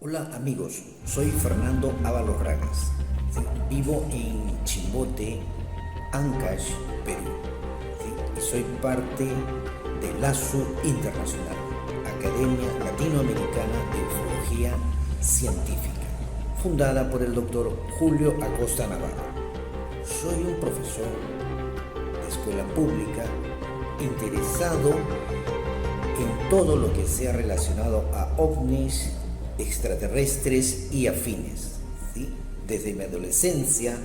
Hola amigos, soy Fernando Ábalos Ragas. Sí, vivo en Chimbote, Ancash, Perú. Sí, y soy parte de LASU Internacional, Academia Latinoamericana de Ufología Científica, fundada por el doctor Julio Acosta Navarro. Soy un profesor de escuela pública interesado en todo lo que sea relacionado a ovnis, extraterrestres y afines. ¿Sí? Desde mi adolescencia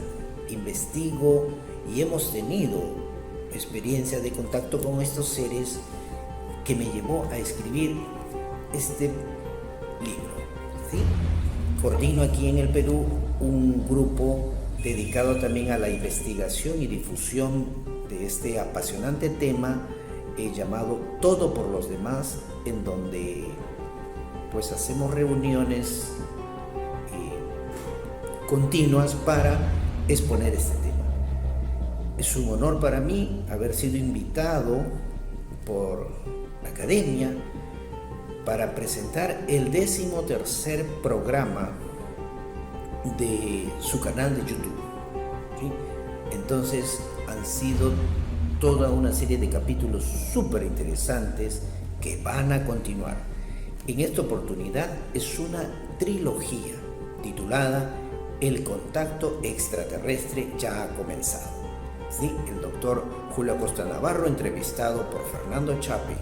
investigo y hemos tenido experiencia de contacto con estos seres que me llevó a escribir este libro. ¿Sí? Coordino aquí en el Perú un grupo dedicado también a la investigación y difusión de este apasionante tema llamado Todo por los demás, en donde pues hacemos reuniones continuas para exponer este tema. Es un honor para mí haber sido invitado por la academia para presentar el 13º programa de su canal de YouTube. ¿Sí? Entonces han sido toda una serie de capítulos súper interesantes que van a continuar. En esta oportunidad es una trilogía titulada El contacto extraterrestre ya ha comenzado. ¿Sí? El doctor Julio Acosta Navarro, entrevistado por Fernando Chape,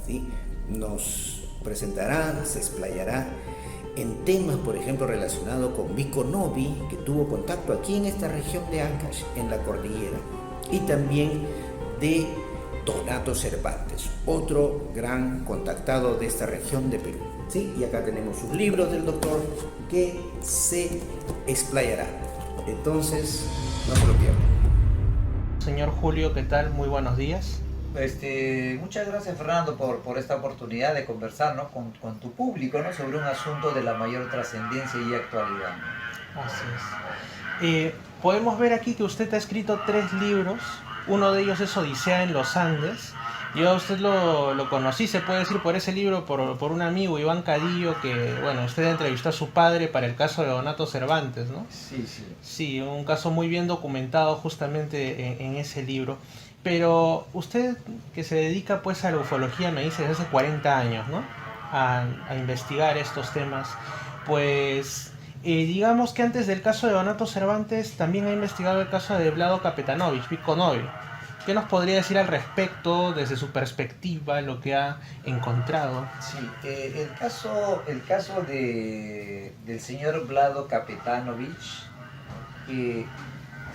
¿sí? Nos presentará, se explayará en temas, por ejemplo, relacionados con Vico Novi, que tuvo contacto aquí en esta región de Ancash, en la cordillera, y también de Donato Cervantes, otro gran contactado de esta región de Perú. ¿Sí? Y acá tenemos sus libros del doctor que se explayará. Entonces, no se lo pierdan. Señor Julio, ¿qué tal? Muy buenos días. Muchas gracias Fernando por esta oportunidad de conversar, ¿no? con tu público, ¿no? Sobre un asunto de la mayor trascendencia y actualidad. Así es. Podemos ver aquí que usted ha escrito 3 libros. Uno de ellos es Odisea en los Andes. Yo a usted lo conocí, se puede decir, por ese libro, por un amigo, Iván Cadillo, que, bueno, usted entrevistó a su padre para el caso de Donato Cervantes, ¿no? Sí, sí. Sí, un caso muy bien documentado justamente en ese libro. Pero usted, que se dedica pues a la ufología, me dice desde hace 40 años, ¿no? A investigar estos temas. Pues digamos que antes del caso de Donato Cervantes también ha investigado el caso de Vlado Kapetanovich, Vico Novi. ¿Qué nos podría decir al respecto desde su perspectiva, lo que ha encontrado? Sí, el caso del señor Vlado Kapetanovich, que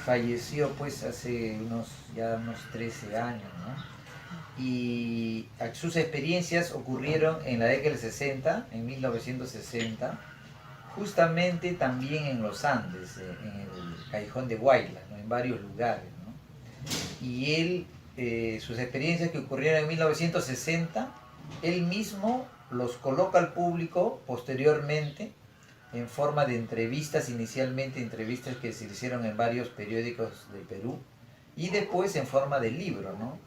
falleció pues hace unos 13 años, ¿no? Y sus experiencias ocurrieron en la década del 60, en 1960, justamente también en los Andes, en el Callejón de Huayla, ¿no? En varios lugares, ¿no? Y él, sus experiencias que ocurrieron en 1960, él mismo los coloca al público posteriormente en forma de entrevistas, inicialmente entrevistas que se hicieron en varios periódicos de Perú, y después en forma de libro, ¿no?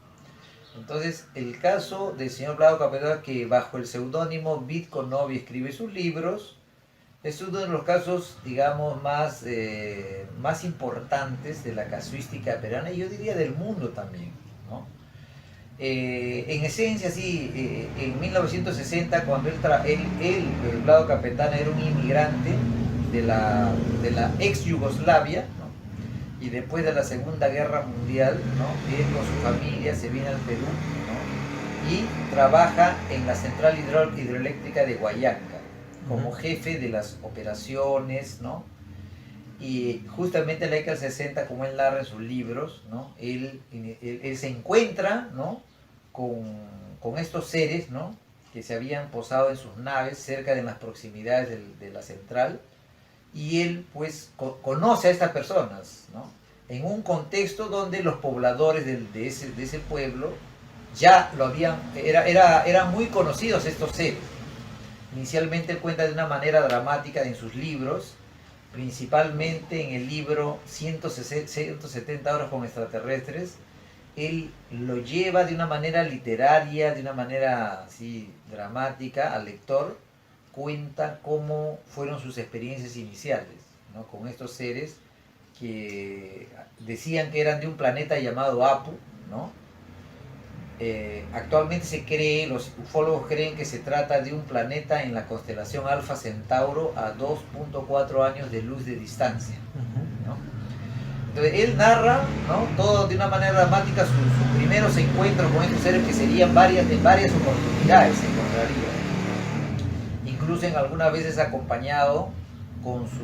Entonces, el caso del señor Vlado Capelá, que bajo el seudónimo Vitko Novi escribe sus libros, es uno de los casos, digamos, más importantes de la casuística peruana y yo diría del mundo también, ¿no? En esencia, sí, en 1960, cuando Vlado Capetana, era un inmigrante de la ex Yugoslavia, ¿no? Y después de la Segunda Guerra Mundial, ¿no? Él con su familia se viene al Perú, ¿no? Y trabaja en la central hidroeléctrica de Huallanca como jefe de las operaciones, ¿no? Y justamente en la década del 60, como él narra en sus libros, ¿no? Él se encuentra, ¿no? con estos seres, ¿no? Que se habían posado en sus naves cerca de las proximidades de la central, y él pues conoce a estas personas, ¿no? En un contexto donde los pobladores de ese pueblo ya eran muy conocidos estos seres. Inicialmente él cuenta de una manera dramática en sus libros, principalmente en el libro 170 horas con extraterrestres. Él lo lleva de una manera literaria, de una manera así dramática al lector, cuenta cómo fueron sus experiencias iniciales, ¿no? Con estos seres que decían que eran de un planeta llamado Apu, ¿no? Actualmente se cree, los ufólogos creen que se trata de un planeta en la constelación Alfa Centauro a 2.4 años de luz de distancia, ¿no? Entonces él narra, ¿no?, todo de una manera dramática sus primeros encuentros con estos seres, que serían en varias oportunidades se encontrarían, incluso en algunas veces acompañado con su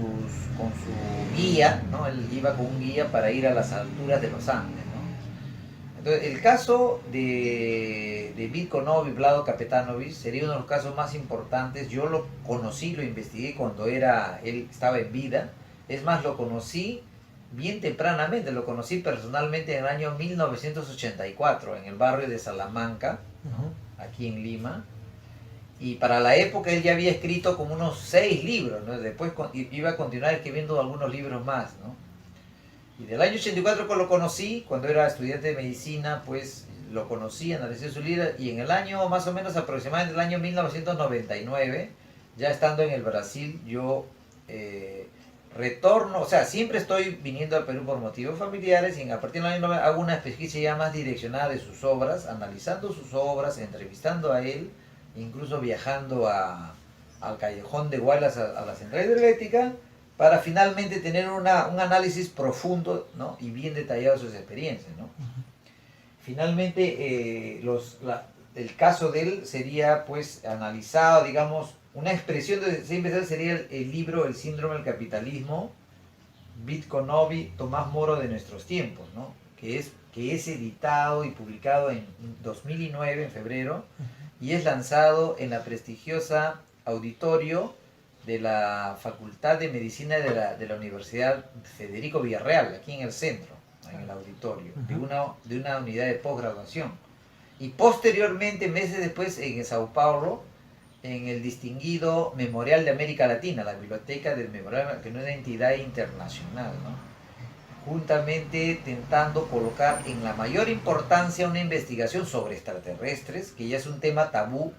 guía, ¿no? Él iba con un guía para ir a las alturas de los Andes, ¿no? Entonces el caso de Vitko Novi, Vlado Kapetanovich, sería uno de los casos más importantes. Yo lo conocí, lo investigué cuando él estaba en vida. Es más, lo conocí bien tempranamente, lo conocí personalmente en el año 1984 en el barrio de Salamanca, ¿no?, aquí en Lima. Y para la época él ya había escrito como unos 6 libros, ¿no? Después iba a continuar escribiendo algunos libros más, ¿no? Y del año 84 que lo conocí, cuando era estudiante de medicina, pues lo conocí, analicé su libro, y en el año, más o menos aproximadamente el año 1999, ya estando en el Brasil, yo retorno, o sea, siempre estoy viniendo al Perú por motivos familiares, y a partir del año 90 hago una pesquisa ya más direccionada de sus obras, analizando sus obras, entrevistando a él, incluso viajando al callejón de Huaylas, a la central hidroeléctrica, para finalmente tener un análisis profundo, ¿no?, y bien detallado de sus experiencias, ¿no? Finalmente, el caso de él sería pues analizado, digamos, una expresión de siempre sería el libro El síndrome del capitalismo, Vitko Novi, Tomás Moro de nuestros tiempos, ¿no?, que es editado y publicado en 2009, en febrero, y es lanzado en la prestigiosa auditorio de la Facultad de Medicina de la Universidad Federico Villarreal, aquí en el centro, en el auditorio, de una unidad de posgraduación. Y posteriormente, meses después, en Sao Paulo, en el distinguido Memorial de América Latina, la Biblioteca del Memorial, que no es una entidad internacional, ¿no?, juntamente tentando colocar en la mayor importancia una investigación sobre extraterrestres, que ya es un tema tabú.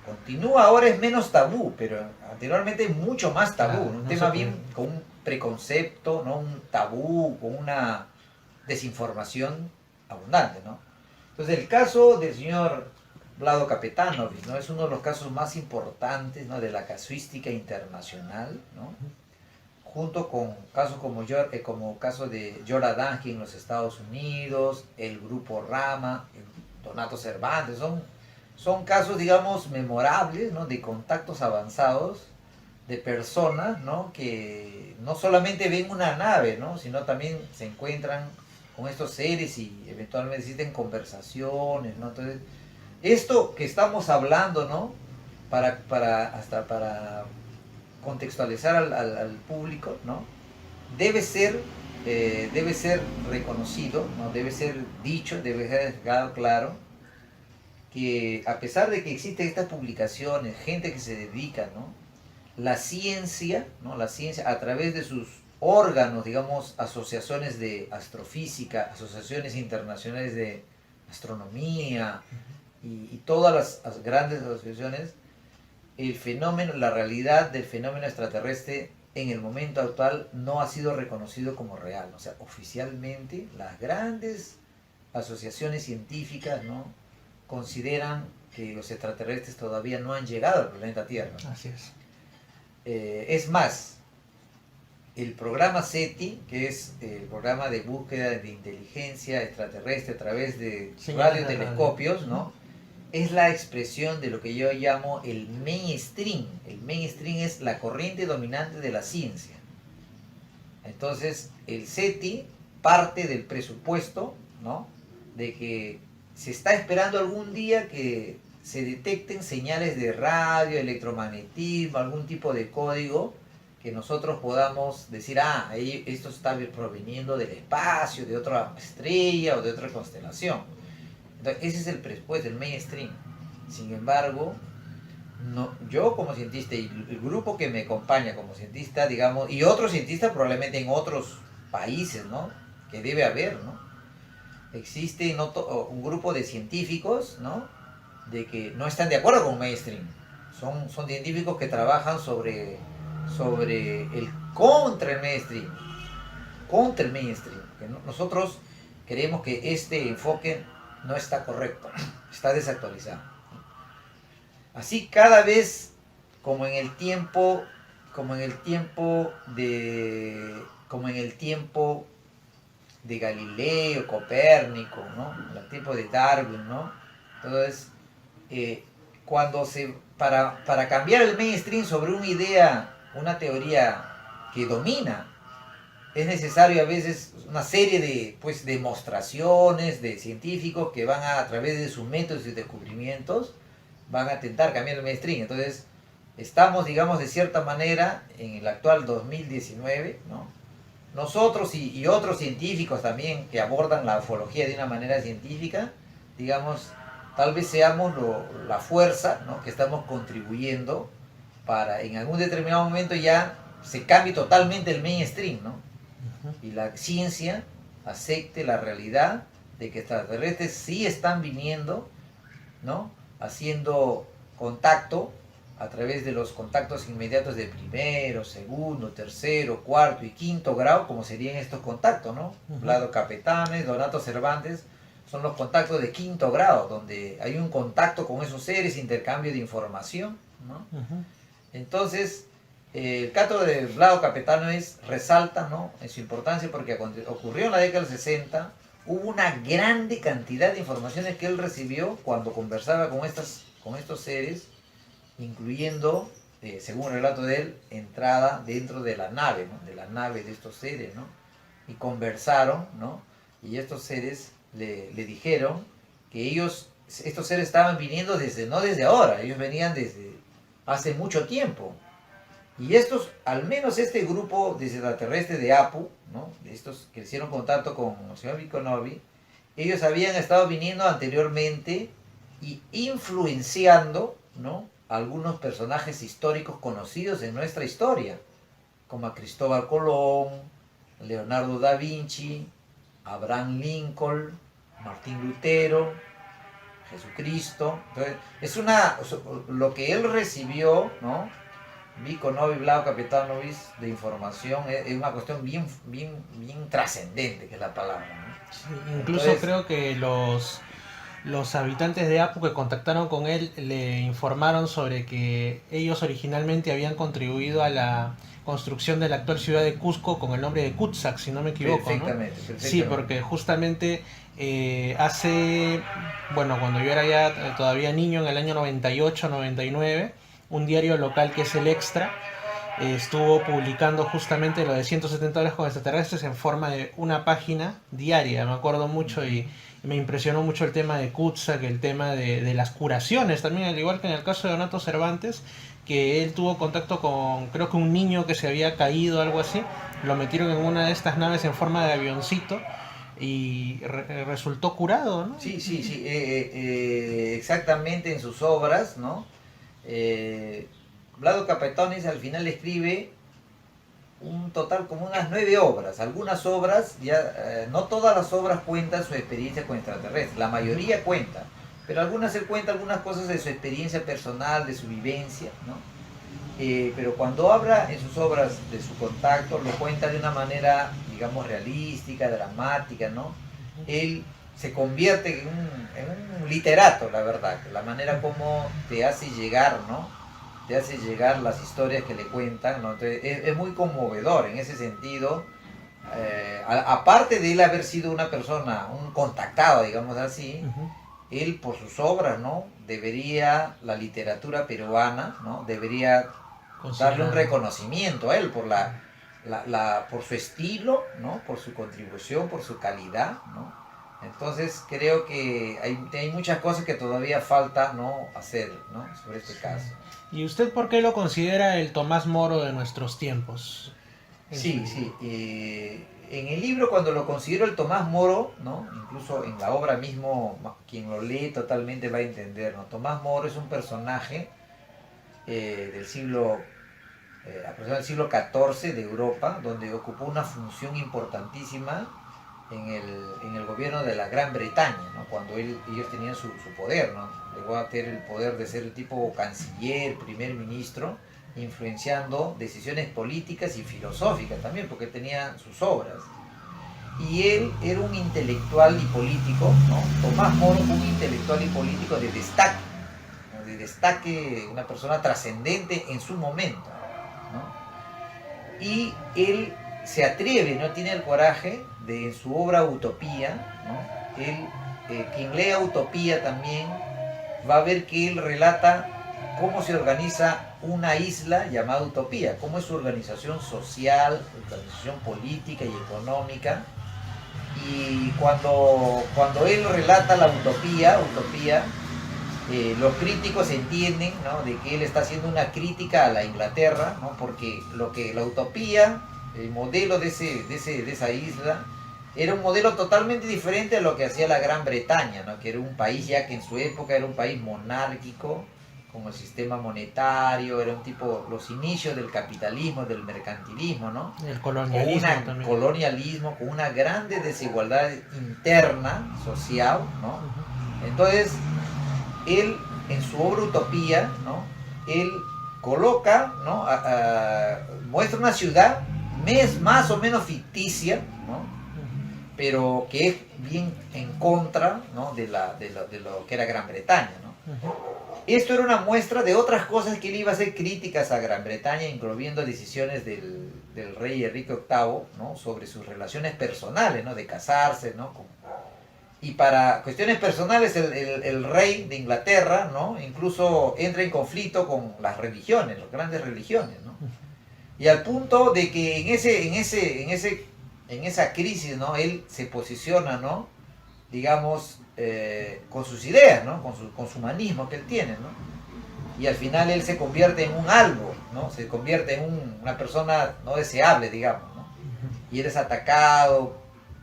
Continúa ahora, es menos tabú, pero anteriormente es mucho más tabú, Claro, un no tema se bien puede. con un preconcepto, ¿no?, un tabú, con una desinformación abundante, ¿no? Entonces el caso del señor Vlado Kapetanovich, ¿no?, es uno de los casos más importantes, ¿no?, de la casuística internacional, ¿no?, junto con casos como caso de George Adamski en los Estados Unidos, el grupo Rama, Donato Cervantes, son casos, digamos, memorables, ¿no?, de contactos avanzados de personas, ¿no?, que no solamente ven una nave, ¿no?, sino también se encuentran con estos seres y eventualmente existen conversaciones, ¿no? Entonces, esto que estamos hablando, ¿no?, para contextualizar al público, ¿no?, debe ser reconocido, ¿no?, debe ser dicho, debe ser dejado claro que a pesar de que existen estas publicaciones, gente que se dedica, ¿no?, la ciencia, ¿no?, la ciencia a través de sus órganos, digamos, asociaciones de astrofísica, asociaciones internacionales de astronomía y todas las grandes asociaciones, el fenómeno, la realidad del fenómeno extraterrestre en el momento actual no ha sido reconocido como real. O sea, oficialmente las grandes asociaciones científicas, ¿no?, consideran que los extraterrestres todavía no han llegado al planeta Tierra. Así es. Es más, el programa SETI, que es el programa de búsqueda de inteligencia extraterrestre a través de radiotelescopios, ¿no?, es la expresión de lo que yo llamo el mainstream. El mainstream es la corriente dominante de la ciencia. Entonces, el SETI parte del presupuesto, ¿no?, de que se está esperando algún día que se detecten señales de radio, electromagnetismo, algún tipo de código que nosotros podamos decir, esto está proveniendo del espacio, de otra estrella o de otra constelación. Entonces, ese es el presupuesto, el mainstream. Sin embargo, no, yo como cientista y el grupo que me acompaña como cientista, digamos, y otros cientistas probablemente en otros países, ¿no?, que debe haber, ¿no?, existe un grupo de científicos, ¿no?, de que no están de acuerdo con mainstream. Son científicos que trabajan sobre el contra el mainstream. Contra el mainstream. Nosotros creemos que este enfoque no está correcto, está desactualizado. Así cada vez como en el tiempo de Galileo, Copérnico, ¿no? En el tiempo de Darwin, ¿no? Entonces, para cambiar el mainstream sobre una idea, una teoría que domina, es necesario a veces una serie de demostraciones de científicos que van a través de sus métodos y descubrimientos, van a intentar cambiar el mainstream. Entonces, estamos, digamos, de cierta manera, en el actual 2019, ¿no? Nosotros y otros científicos también que abordan la ufología de una manera científica, digamos, tal vez seamos la fuerza, ¿no? Que estamos contribuyendo para en algún determinado momento ya se cambie totalmente el mainstream, ¿no? Y la ciencia acepte la realidad de que extraterrestres sí están viniendo, ¿no? Haciendo contacto a través de los contactos inmediatos de primero, segundo, tercero, cuarto y quinto grado, como serían estos contactos, ¿no? Vlado Capetanes, Donato Cervantes, son los contactos de quinto grado, donde hay un contacto con esos seres, intercambio de información, ¿no? Entonces, el caso de Vlado Capetanes resalta, ¿no? En su importancia porque ocurrió en la década del 60, hubo una grande cantidad de informaciones que él recibió cuando conversaba con estos seres, incluyendo, según el relato de él, entrada dentro de la nave, ¿no? De la nave de estos seres, ¿no? Y conversaron, ¿no? Y estos seres le dijeron que estos seres estaban viniendo no desde ahora, ellos venían desde hace mucho tiempo. Y al menos este grupo de extraterrestres de Apu, ¿no? De estos que hicieron contacto con el señor Vikonovi, ellos habían estado viniendo anteriormente y influenciando, ¿no? Algunos personajes históricos conocidos en nuestra historia, como a Cristóbal Colón, Leonardo da Vinci, Abraham Lincoln, Martín Lutero, Jesucristo. Entonces, lo que él recibió, ¿no? Vikonovi, Vlado Kapetanovich, de información, es una cuestión bien trascendente, que es la palabra, ¿no? Sí, incluso creo que los habitantes de Apu que contactaron con él le informaron sobre que ellos originalmente habían contribuido a la construcción de la actual ciudad de Cusco con el nombre de Cutzac, si no me equivoco, perfectamente, ¿no? Sí, porque justamente cuando yo era ya todavía niño, en el año 98, 99, un diario local que es El Extra estuvo publicando justamente lo de 170 horas con extraterrestres en forma de una página diaria, me acuerdo mucho, y me impresionó mucho el tema de Cutzak, el tema de las curaciones, también al igual que en el caso de Donato Cervantes, que él tuvo contacto con, creo que un niño que se había caído, algo así, lo metieron en una de estas naves en forma de avioncito y resultó curado, ¿no? Sí, exactamente en sus obras, ¿no? Vlado Capetones al final escribe un total como unas 9 obras. Algunas obras, no todas las obras cuentan su experiencia con extraterrestres, la mayoría cuenta, pero él cuenta algunas cosas de su experiencia personal, de su vivencia, ¿no? Pero cuando habla en sus obras de su contacto, lo cuenta de una manera, digamos, realística, dramática, ¿no? Él se convierte en un literato, la verdad, la manera como te hace llegar, ¿no? Te hace llegar las historias que le cuentan, ¿no? Entonces, es muy conmovedor en ese sentido. Aparte de él haber sido una persona, un contactado, digamos así, él por sus obras, ¿no? La literatura peruana, ¿no? Debería darle un reconocimiento a él por su estilo, ¿no? Por su contribución, por su calidad, ¿no? Entonces creo que hay muchas cosas que todavía falta, ¿no? hacer, ¿no? Sobre este caso. ¿Y usted por qué lo considera el Tomás Moro de nuestros tiempos? Sí. En el libro, cuando lo considero el Tomás Moro, ¿no? Incluso en la obra mismo, quien lo lee totalmente va a entender, ¿no? Tomás Moro es un personaje del siglo aproximadamente del siglo XIV de Europa, donde ocupó una función importantísima en el gobierno de la Gran Bretaña, ¿no? Cuando ellos tenían su poder, ¿no? Llegó a tener el poder de ser el tipo canciller, primer ministro, influenciando decisiones políticas y filosóficas también, porque tenía sus obras. Y él era un intelectual y político, ¿no? Tomás Moro fue un intelectual y político de destaque, ¿no? De destaque, una persona trascendente en su momento, ¿no? Y él se atreve, no tiene el coraje de en su obra Utopía, ¿no? Quien lea Utopía también va a ver que él relata cómo se organiza una isla llamada Utopía, cómo es su organización social, organización política y económica. Y cuando él relata la utopía, los críticos entienden, ¿no? De que él está haciendo una crítica a la Inglaterra, ¿no? Porque la utopía, el modelo de esa isla, era un modelo totalmente diferente a lo que hacía la Gran Bretaña, ¿no? Que era un país ya que en su época era un país monárquico, con el sistema monetario, era un tipo, los inicios del capitalismo, del mercantilismo, ¿no? El colonialismo con también. colonialismo, con una grande desigualdad interna, social, ¿no? Entonces, él, en su obra Utopía, ¿no? Él coloca, ¿no? Muestra una ciudad más o menos ficticia, ¿no? Pero que es bien en contra, ¿no? de lo que era Gran Bretaña, ¿no? Esto era una muestra de otras cosas que él iba a hacer críticas a Gran Bretaña, incluyendo decisiones del rey Enrique VIII, ¿no? Sobre sus relaciones personales, ¿no? De casarse, ¿no? Y para cuestiones personales el rey de Inglaterra, ¿no? Incluso entra en conflicto con las religiones, las grandes religiones, ¿no? Y al punto de que en esa crisis, ¿no? Él se posiciona, ¿no? Digamos, con sus ideas, ¿no? Con su humanismo que él tiene, ¿no? Y al final él se convierte en un algo, ¿no? Se convierte en una persona no deseable, digamos, ¿no? Y él es atacado,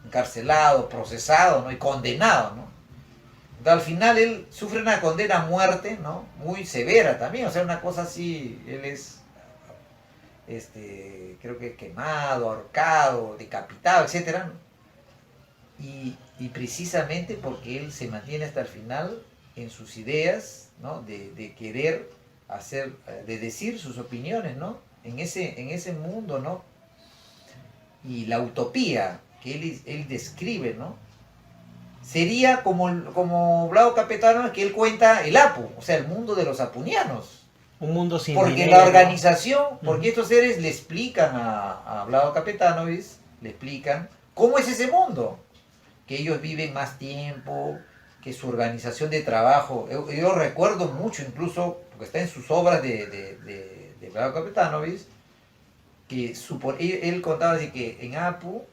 encarcelado, procesado, ¿no? Y condenado, ¿no? Entonces, al final él sufre una condena a muerte, ¿no? Muy severa también, o sea, una cosa así, él es, creo que quemado, ahorcado, decapitado, etcétera, ¿no? Y precisamente porque él se mantiene hasta el final en sus ideas, ¿no? De querer hacer, de decir sus opiniones, ¿no? En ese mundo, ¿no? Y la utopía que él describe, ¿no? Sería como Vlado Capetano, que él cuenta el Apu, o sea, el mundo de los apunianos. Un mundo sin Porque dinero. la organización, porque estos seres le explican a Vlado Capetanovic, le explican cómo es ese mundo. Que ellos viven más tiempo, que su organización de trabajo, yo recuerdo mucho incluso, porque está en sus obras de Vlado Capetanovic, que él contaba así que en Apu,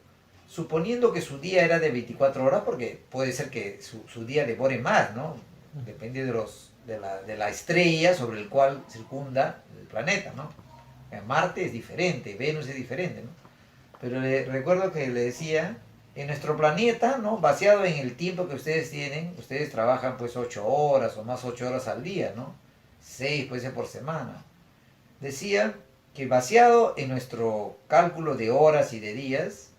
suponiendo que su día era de 24 horas, porque puede ser que su día devore más, ¿no? Depende de la estrella sobre el cual circunda el planeta, ¿no? En Marte es diferente, Venus es diferente, ¿no? Pero recuerdo que le decía, en nuestro planeta, ¿no? Basado en el tiempo que ustedes tienen, ustedes trabajan pues 8 horas o más 8 horas al día, ¿no? 6 puede ser por semana. Decía que basado en nuestro cálculo de horas y de días,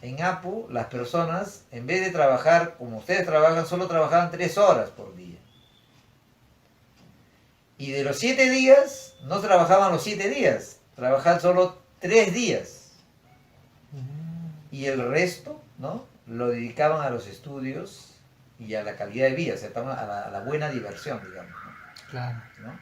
en Apu las personas, en vez de trabajar como ustedes trabajan, solo trabajaban 3 horas por día. Y de los 7 días, no trabajaban los 7 días, trabajaban solo 3 días. Y el resto, ¿no? Lo dedicaban a los estudios y a la calidad de vida, o sea, a la buena diversión, digamos, ¿no? Claro. ¿No?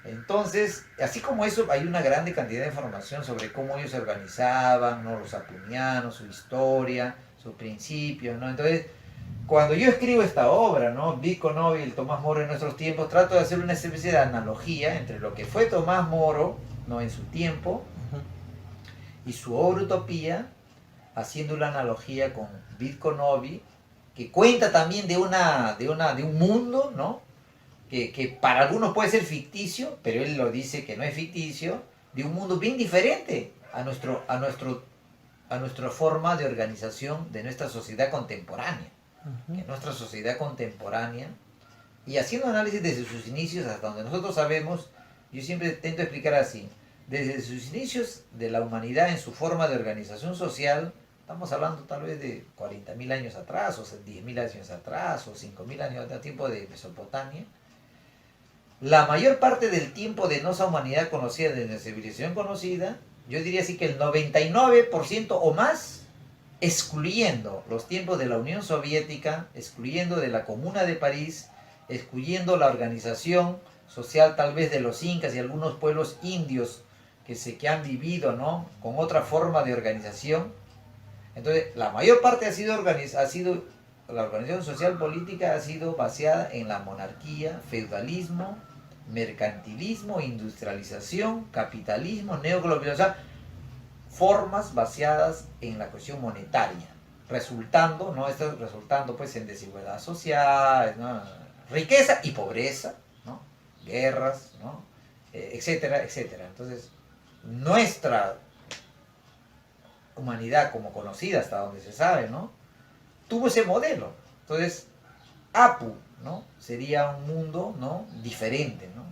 Entonces, así como eso, hay una grande cantidad de información sobre cómo ellos se organizaban, ¿no? Los apunianos, su historia, sus principios, ¿no? Entonces, cuando yo escribo esta obra, ¿no? Vico Novi, el Tomás Moro en nuestros tiempos, trato de hacer una especie de analogía entre lo que fue Tomás Moro, ¿no? En su tiempo, y su obra Utopía, haciendo la analogía con Vico Novi, que cuenta también de un mundo, ¿no? Que para algunos puede ser ficticio, pero él lo dice que no es ficticio, de un mundo bien diferente a nuestra forma de organización de nuestra sociedad contemporánea. Que nuestra sociedad contemporánea, y haciendo análisis desde sus inicios hasta donde nosotros sabemos, yo siempre intento explicar así, desde sus inicios de la humanidad en su forma de organización social, Estamos hablando tal vez de 40.000 años atrás, o 10.000 años atrás, o 5.000 años atrás, tiempo de Mesopotamia. La mayor parte del tiempo de nuestra humanidad conocida, de nuestra civilización conocida, yo diría así que el 99% o más, excluyendo los tiempos de la Unión Soviética, excluyendo de la Comuna de París, excluyendo la organización social tal vez de los incas y algunos pueblos indios que han vivido, ¿no?, con otra forma de organización. Entonces, la mayor parte la organización social política ha sido basada en la monarquía, feudalismo, mercantilismo, industrialización, capitalismo, neoglobalización, formas basadas en la cuestión monetaria, resultando, ¿no?, esto resultando pues en desigualdad social, ¿no?, riqueza y pobreza, ¿no?, guerras, ¿no?, etcétera, etcétera. Entonces, nuestra humanidad como conocida hasta donde se sabe, ¿no?, tuvo ese modelo. Entonces, Apu, ¿no?, sería un mundo, ¿no?, diferente, ¿no?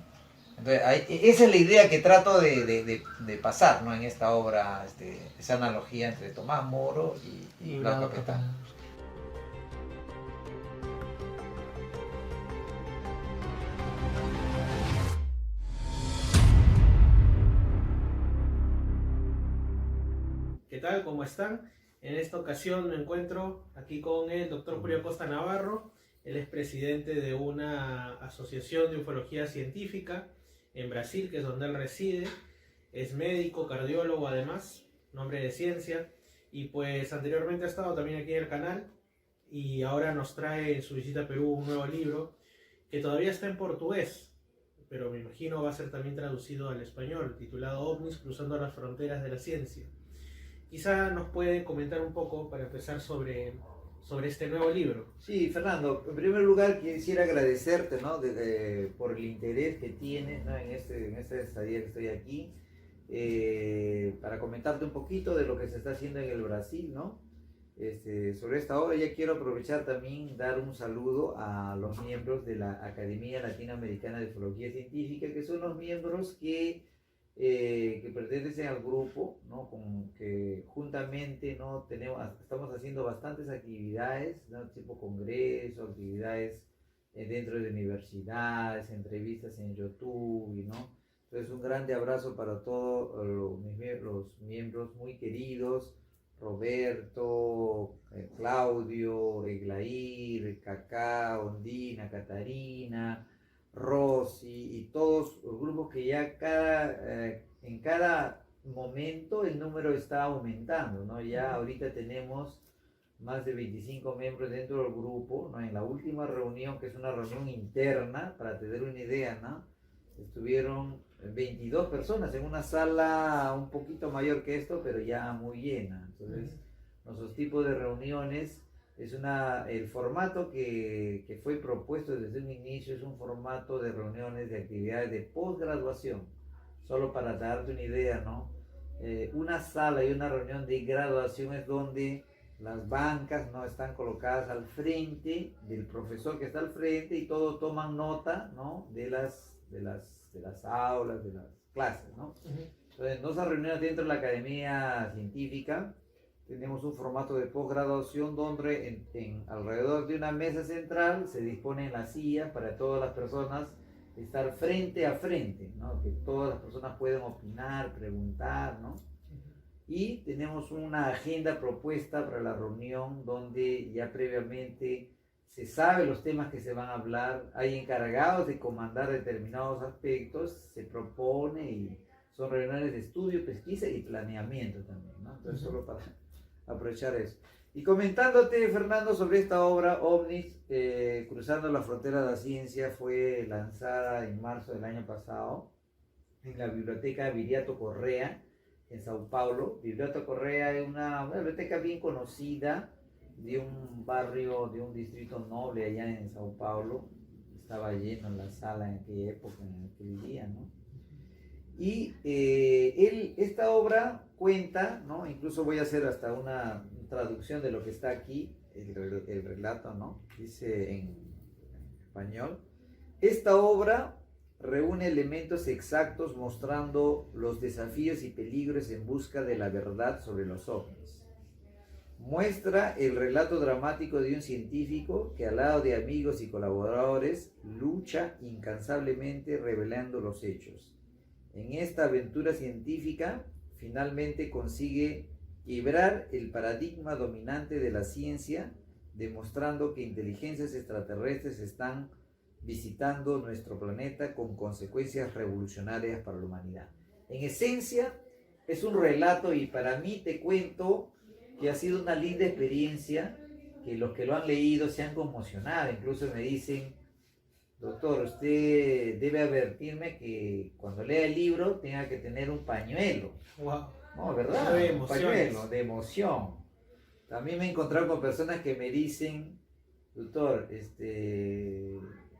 Entonces, esa es la idea que trato de pasar, ¿no?, en esta obra, esa analogía entre Tomás Moro y Blas Capetano. ¿Qué tal? ¿Cómo están? En esta ocasión me encuentro aquí con el doctor Julio Acosta Navarro. Él es presidente de una asociación de ufología científica en Brasil, que es donde él reside. Es médico, cardiólogo además, nombre de ciencia. Y pues anteriormente ha estado también aquí en el canal y ahora nos trae en su visita a Perú un nuevo libro que todavía está en portugués, pero me imagino va a ser también traducido al español, titulado OVNIs cruzando las fronteras de la ciencia. Quizá nos pueden comentar un poco para empezar sobre este nuevo libro. Sí, Fernando, en primer lugar quisiera agradecerte, ¿no?, por el interés que tienes, ¿no?, en esta estadía que estoy aquí, para comentarte un poquito de lo que se está haciendo en el Brasil, ¿no? Sobre esta obra. Ya quiero aprovechar también dar un saludo a los miembros de la Academia Latinoamericana de Ufología Científica, que son los miembros que pertenecen al grupo, ¿no?, con que juntamente, ¿no?, estamos haciendo bastantes actividades, ¿no?, tipo congresos, actividades dentro de universidades, entrevistas en YouTube, ¿no? Entonces, un grande abrazo para todos los miembros muy queridos: Roberto, Claudio, Eglair, Cacá, Ondina, Catarina, Rosy y todos los grupos que ya en cada momento el número está aumentando, ¿no? Ya ahorita tenemos más de 25 miembros dentro del grupo, ¿no? En la última reunión, que es una reunión interna, para tener una idea, ¿no?, estuvieron 22 personas en una sala un poquito mayor que esto, pero ya muy llena. Entonces, nuestros tipos de reuniones el formato que fue propuesto desde un inicio es un formato de reuniones de actividades de posgraduación. Solo para darte una idea, ¿no? Una sala y una reunión de graduación es donde las bancas, ¿no?, están colocadas al frente del profesor que está al frente y todos toman nota, ¿no?, de las aulas, de las clases, ¿no? Entonces, nuestras reuniones dentro de la Academia Científica tenemos un formato de posgraduación donde alrededor de una mesa central se disponen las sillas para todas las personas estar frente a frente, ¿no?, que todas las personas pueden opinar, preguntar, ¿no? Y tenemos una agenda propuesta para la reunión donde ya previamente se sabe los temas que se van a hablar, hay encargados de comandar determinados aspectos, se propone y son reuniones de estudio, pesquisa y planeamiento también, ¿no? Entonces, solo para aprovechar eso. Y comentándote, Fernando, sobre esta obra, OVNIs, cruzando la frontera de la ciencia, fue lanzada en marzo del año pasado en la biblioteca Viriato Correa, en Sao Paulo. Viriato Correa es una biblioteca bien conocida de un barrio, de un distrito noble allá en Sao Paulo. Estaba lleno en la sala en aquella época en la que vivía, ¿no? Y esta obra cuenta, ¿no?, incluso voy a hacer hasta una traducción de lo que está aquí, el relato, ¿no?, dice en español: esta obra reúne elementos exactos mostrando los desafíos y peligros en busca de la verdad sobre los ovnis. muestra el relato dramático de un científico que al lado de amigos y colaboradores lucha incansablemente revelando los hechos. En esta aventura científica finalmente consigue quebrar el paradigma dominante de la ciencia, demostrando que inteligencias extraterrestres están visitando nuestro planeta con consecuencias revolucionarias para la humanidad. En esencia, es un relato y para mí te cuento que ha sido una linda experiencia, que los que lo han leído se han conmocionado, incluso me dicen, doctor, usted debe advertirme que cuando lea el libro tenga que tener un pañuelo. Wow. No, ¿verdad? De Un pañuelo de emoción. También me he encontrado con personas que me dicen, doctor,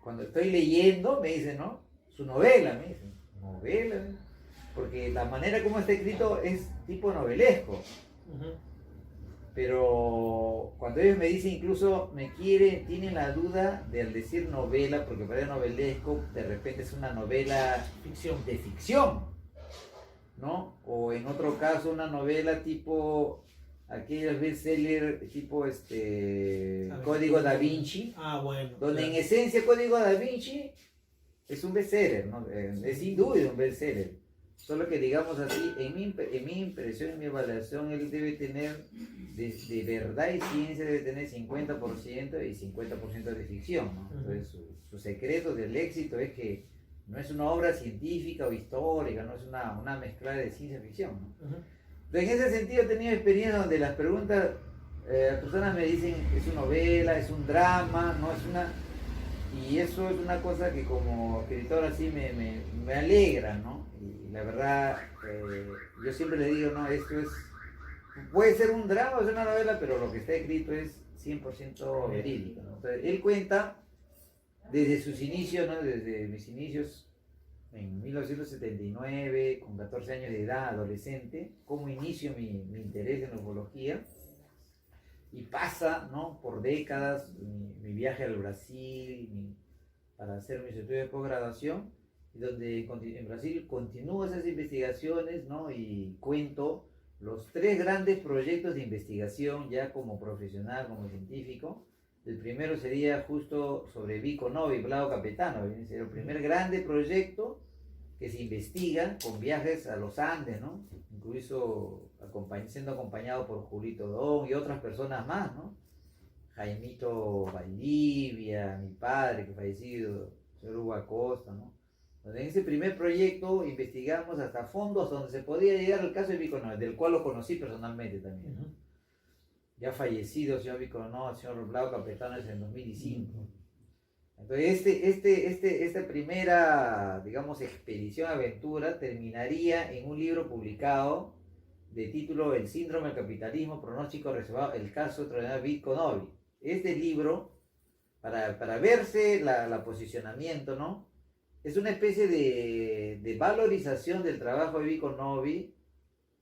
cuando estoy leyendo, me dicen, ¿no? Su novela, me dicen, novela, porque la manera como está escrito es tipo novelesco. Pero cuando ellos me dicen, incluso tienen la duda de al decir novela, porque para el novelesco de repente es una novela de ficción, ¿no? O en otro caso una novela tipo aquellos bestsellers tipo Código Da Vinci, Bueno, donde claro. en esencia Código Da Vinci es un bestseller, ¿no? Es sin duda un bestseller. Solo que digamos así, en mi impresión, en mi evaluación, él debe tener, de verdad y ciencia, debe tener 50% y 50% de ficción, ¿no? Entonces su secreto del éxito es que no es una obra científica o histórica, no es una mezcla de ciencia ficción, ¿no? Entonces, en ese sentido he tenido experiencias donde las preguntas, las personas me dicen, es una novela, es un drama, no es una... Y eso es una cosa que como escritor así me alegra, ¿no? Y la verdad, yo siempre le digo, no, esto es... Puede ser un drama, es una novela, pero lo que está escrito es 100% verídico, ¿no? Entonces, él cuenta desde sus inicios, ¿no? Desde mis inicios en 1979, con 14 años de edad, adolescente, cómo inicio mi interés en la ufología. Y pasa, ¿no? Por décadas, mi viaje al Brasil, para hacer mis estudios de posgraduación, y donde en Brasil continúo esas investigaciones, ¿no? Y cuento los 3 grandes proyectos de investigación ya como profesional, como científico. El primero sería justo sobre Vico Novi, Vlado Capetano, sería el primer grande proyecto que se investiga con viajes a los Andes, ¿no? Incluso siendo acompañado por Julito Don y otras personas más, ¿no? Jaimito Valdivia, mi padre que fallecido, señor Hugo Acosta, ¿no? Donde en ese primer proyecto investigamos hasta fondos donde se podía llegar al caso de Vico Novi, del cual lo conocí personalmente también, ¿no? Ya fallecido, señor Vico Novi, señor Vlado Capetano, es en 2005. Entonces, esta primera, digamos, expedición aventura terminaría en un libro publicado de título El síndrome del capitalismo, pronóstico reservado, el caso extraordinario Vico Novi. Este libro, para verse la posicionamiento, ¿no? Es una especie de valorización del trabajo de Vico Novi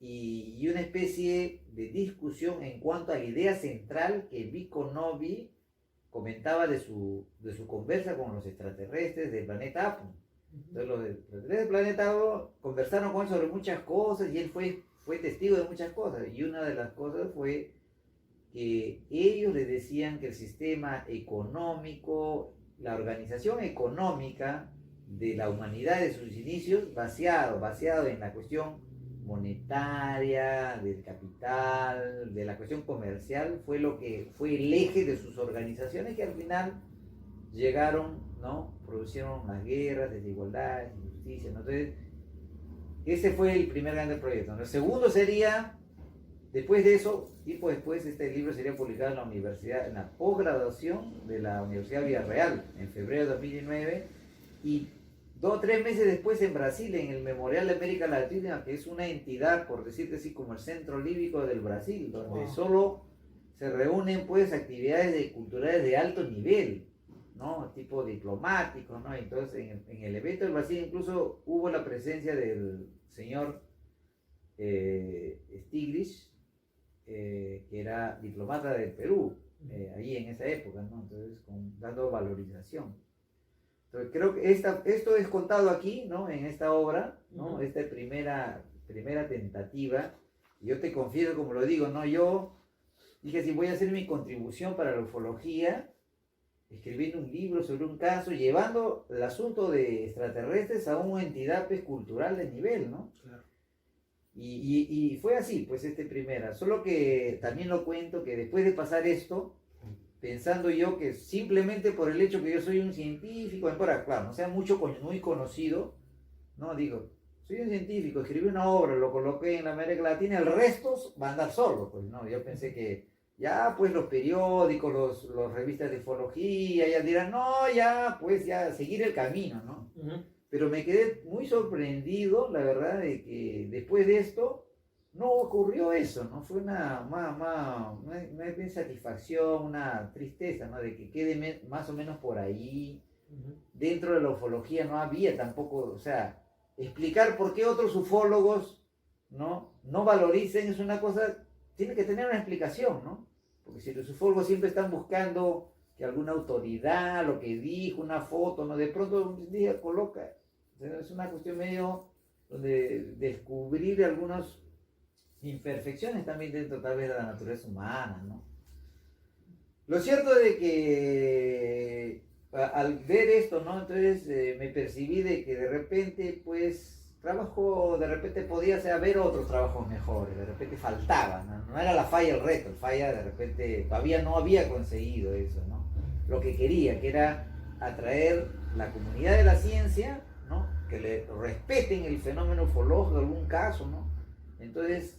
y una especie de discusión en cuanto a la idea central que Vico Novi comentaba de su conversa con los extraterrestres del planeta Apu. Entonces los extraterrestres del planeta Apu conversaron con él sobre muchas cosas y él fue testigo de muchas cosas. Y una de las cosas fue que ellos le decían que el sistema económico, la organización económica de la humanidad de sus inicios, vaciado en la cuestión monetaria, del capital, de la cuestión comercial, fue lo que fue el eje de sus organizaciones que al final llegaron, ¿no? Producieron las guerras, desigualdades, injusticias, ¿no? Entonces, ese fue el primer grande proyecto, ¿no? El segundo sería, después de eso, tiempo después, este libro sería publicado en la universidad, en la posgraduación de la Universidad Villarreal, en febrero de 2019, y 2 o 3 meses después en Brasil, en el Memorial de América Latina, que es una entidad, por decirte así, como el Centro Líbico del Brasil, donde solo se reúnen pues actividades culturales de alto nivel, ¿no? Tipo diplomáticos, ¿no? Entonces en el evento del Brasil incluso hubo la presencia del señor Stiglitz, que era diplomata del Perú, ahí en esa época, ¿no? Entonces dando valorización. Entonces, creo que esto es contado aquí, ¿no? En esta obra, ¿no? Esta primera tentativa. Yo te confieso, como lo digo, ¿no? Yo dije, si voy a hacer mi contribución para la ufología, escribiendo un libro sobre un caso, llevando el asunto de extraterrestres a una entidad pues, cultural de nivel, ¿no? Claro. Y fue así, pues primera. Solo que también lo cuento que después de pasar esto, pensando yo que simplemente por el hecho que yo soy un científico, ahora, claro, no sea muy conocido, no, digo, soy un científico, escribí una obra, lo coloqué en América Latina, el resto va a andar solo, pues no, yo pensé que ya pues los periódicos, los revistas de ufología, ya dirán, no, ya pues ya seguir el camino, ¿no? Pero me quedé muy sorprendido, la verdad, de que después de esto no ocurrió eso, ¿no? Fue una insatisfacción, una tristeza, ¿no? De que quede más o menos por ahí. Dentro de la ufología no había tampoco, o sea, explicar por qué otros ufólogos no valoricen es una cosa, tiene que tener una explicación, ¿no? Porque si los ufólogos siempre están buscando que alguna autoridad, lo que dijo, una foto, ¿no? De pronto un día coloca, o sea, es una cuestión medio donde descubrir algunas imperfecciones también dentro tal vez de la naturaleza humana, ¿no? Lo cierto es de que al ver esto, ¿no? Entonces me percibí de que de repente, pues, de repente podía haber otros trabajos mejores, de repente faltaba, ¿no? No era la falla el reto, el falla de repente todavía no había conseguido eso, ¿no? Lo que quería, que era atraer la comunidad de la ciencia, ¿no? Que le respeten el fenómeno ufológico en algún caso, ¿no? Entonces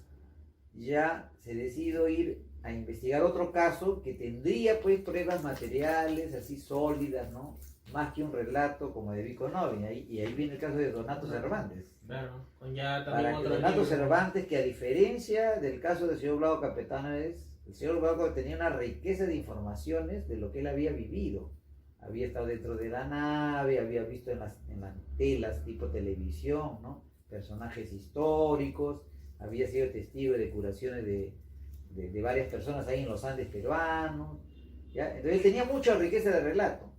ya se decidió ir a investigar otro caso que tendría pues pruebas materiales así sólidas, ¿no? Más que un relato como de Vico Novi, y ahí viene el caso de Donato Cervantes. Claro, con ya también Para que otro Donato libro. Cervantes, que a diferencia del caso del señor Blado Capetanes, el señor Blado tenía una riqueza de informaciones de lo que él había vivido. Había estado dentro de la nave, había visto en las telas tipo televisión, ¿no? Personajes históricos, había sido testigo de curaciones de varias personas ahí en los Andes peruanos, ¿ya? Entonces él tenía mucha riqueza de relato.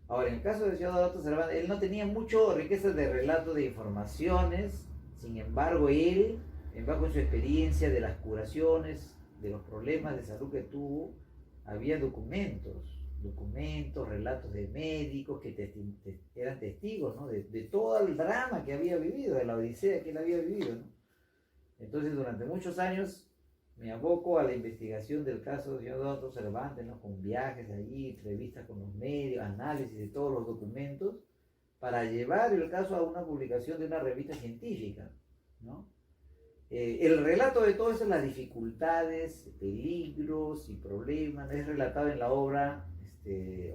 Ahora, en el caso del señor Donato Cervantes, él no tenía mucha riqueza de relato de informaciones, sin embargo, él, en bajo su experiencia de las curaciones, de los problemas de salud que tuvo, había documentos, relatos de médicos que eran testigos, ¿no? de todo el drama que había vivido, de la odisea que él había vivido, ¿no? Entonces, durante muchos años me aboco a la investigación del caso del señor Donato Cervantes, ¿no? Con viajes allí, entrevistas con los medios, análisis de todos los documentos, para llevar el caso a una publicación de una revista científica, ¿no? El relato de todo eso, las dificultades, peligros y problemas, es relatado en la obra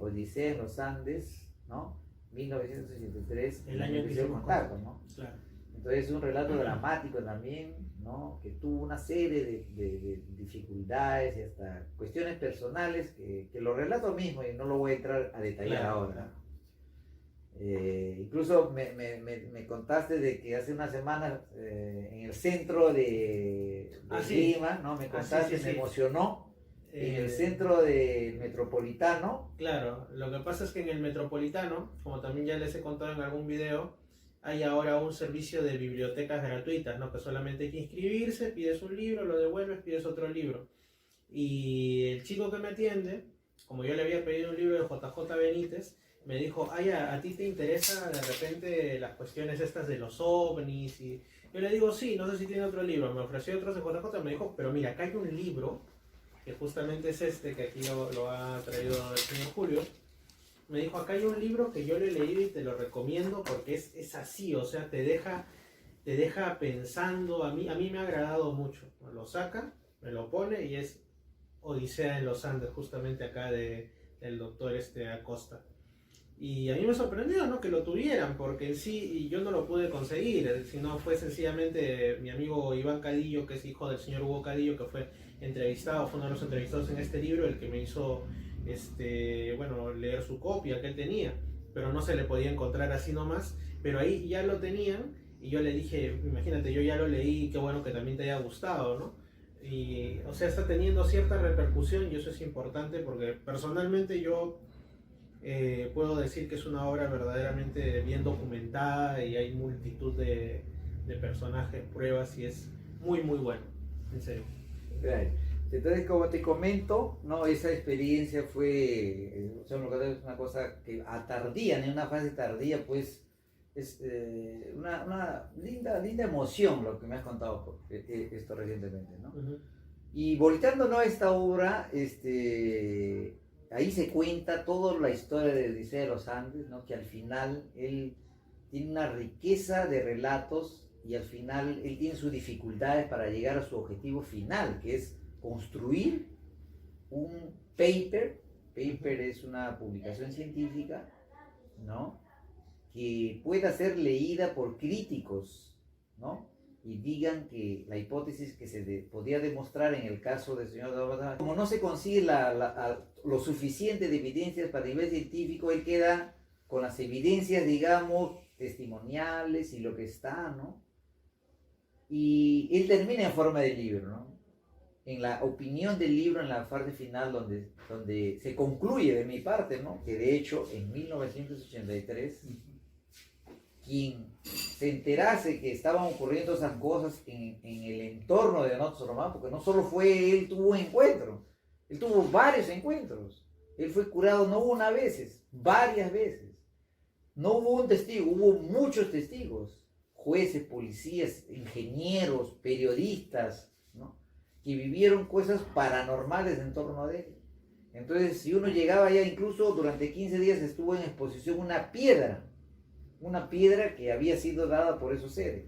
Odisea en los Andes, ¿no? 1963, el año que hicimos contacto, ¿no? Claro. Entonces es un relato dramático también, ¿no? Que tuvo una serie de dificultades y hasta cuestiones personales que lo relato mismo y no lo voy a entrar a detallar ahora. Claro. Incluso me contaste de que hace unas semanas en el centro de Lima, ¿no? Me contaste, me emocionó. En el centro del Metropolitano. Claro, lo que pasa es que en el Metropolitano, como también ya les he contado en algún video, hay ahora un servicio de bibliotecas gratuitas, ¿no? Que solamente hay que inscribirse, pides un libro, lo devuelves, pides otro libro. Y el chico que me atiende, como yo le había pedido un libro de JJ Benítez, me dijo, a ti te interesa de repente las cuestiones estas de los ovnis. Y yo le digo, sí, no sé si tiene otro libro. Me ofreció otro de JJ, me dijo, pero mira, acá hay un libro que justamente es que aquí lo ha traído el señor Julio. Me dijo, acá hay un libro que yo lo he leído y te lo recomiendo porque es así, o sea, te deja pensando. A mí me ha agradado mucho. Lo saca, me lo pone y es Odisea en los Andes, justamente acá del doctor Acosta. Y a mí me sorprendió, ¿no? Que lo tuvieran, porque en sí yo no lo pude conseguir, sino fue sencillamente mi amigo Iván Cadillo, que es hijo del señor Hugo Cadillo, que fue uno de los entrevistados en este libro, el que me hizo leer su copia que él tenía, pero no se le podía encontrar así nomás, pero ahí ya lo tenían, y yo le dije, imagínate, yo ya lo leí, qué bueno que también te haya gustado, ¿no? Y, o sea, está teniendo cierta repercusión y eso es importante porque personalmente yo puedo decir que es una obra verdaderamente bien documentada y hay multitud de personajes, pruebas y es muy muy bueno, en serio. Entonces, como te comento, ¿no? Esa experiencia fue, o sea, una cosa que a tardía, en una fase tardía, pues, es una linda emoción lo que me has contado esto recientemente, ¿no? Y volteando, ¿no?, a esta obra, ahí se cuenta toda la historia de Odisea de los Andes, ¿no? Que al final él tiene una riqueza de relatos y al final él tiene sus dificultades para llegar a su objetivo final, que es construir un paper. Paper es una publicación científica, ¿no?, que pueda ser leída por críticos, ¿no?, y digan que la hipótesis que se podía demostrar en el caso del señor Dabada, como no se consigue lo suficiente de evidencias para el nivel científico, él queda con las evidencias, digamos, testimoniales y lo que está, ¿no? Y él termina en forma de libro, ¿no? En la opinión del libro, en la parte final, donde se concluye de mi parte, ¿no?, que de hecho en 1983, quien se enterase que estaban ocurriendo esas cosas en el entorno de Donato Sormán, porque no solo fue él tuvo un encuentro, él tuvo varios encuentros, él fue curado no una vez, varias veces. No hubo un testigo, hubo muchos testigos, jueces, policías, ingenieros, periodistas, ¿no?, que vivieron cosas paranormales en torno a él. Entonces, si uno llegaba allá, incluso durante 15 días estuvo en exposición una piedra que había sido dada por esos seres,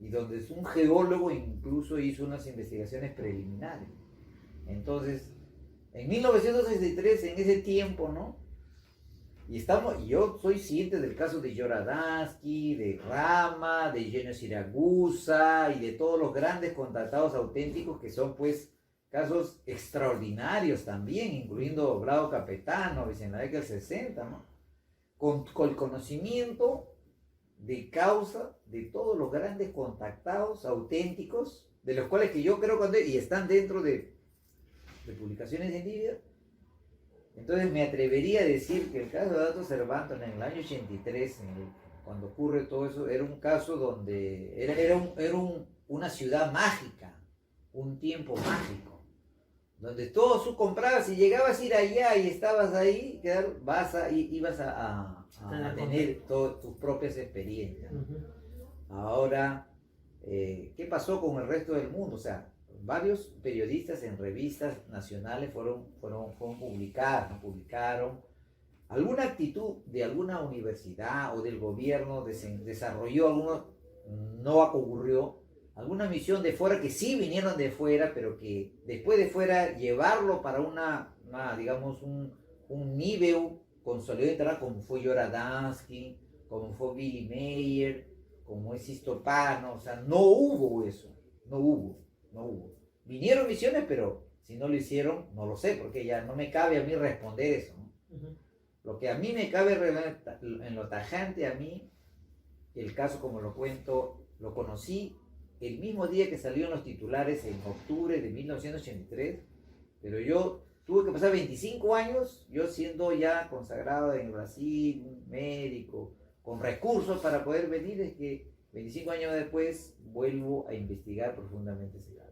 y donde un geólogo incluso hizo unas investigaciones preliminares. Entonces, en 1963, en ese tiempo, ¿no?, y yo soy siguiente del caso de Joradansky, de Rama, de Eugenio Siragusa y de todos los grandes contactados auténticos, que son pues casos extraordinarios también, incluyendo Vlado Capetano, en la década del 60, ¿no?, con el conocimiento de causa de todos los grandes contactados auténticos, de los cuales que yo creo y están dentro de publicaciones científicas. Entonces me atrevería a decir que el caso de Donato Cervantes en el año 83, cuando ocurre todo eso, era un caso donde era una ciudad mágica, un tiempo mágico, donde todo tú comprabas y llegabas a ir allá y estabas ahí, ibas a tener tus propias experiencias. Ahora, ¿qué pasó con el resto del mundo? O sea, varios periodistas en revistas nacionales publicaron alguna actitud de alguna universidad o del gobierno, desarrolló no ocurrió, alguna misión de fuera, que sí vinieron de fuera, pero que después de fuera llevarlo para digamos, un nivel consolidado internacional, como fue Joradansky, como fue Billy Mayer, como es Istopano. O sea, no hubo eso, no hubo. Vinieron misiones, pero si no lo hicieron, no lo sé, porque ya no me cabe a mí responder eso, ¿no? Lo que a mí me cabe en lo tajante, a mí, el caso, como lo cuento, lo conocí el mismo día que salieron los titulares, en octubre de 1983, pero yo tuve que pasar 25 años, yo siendo ya consagrado en Brasil, un médico, con recursos para poder venir, es que 25 años después vuelvo a investigar profundamente ese caso.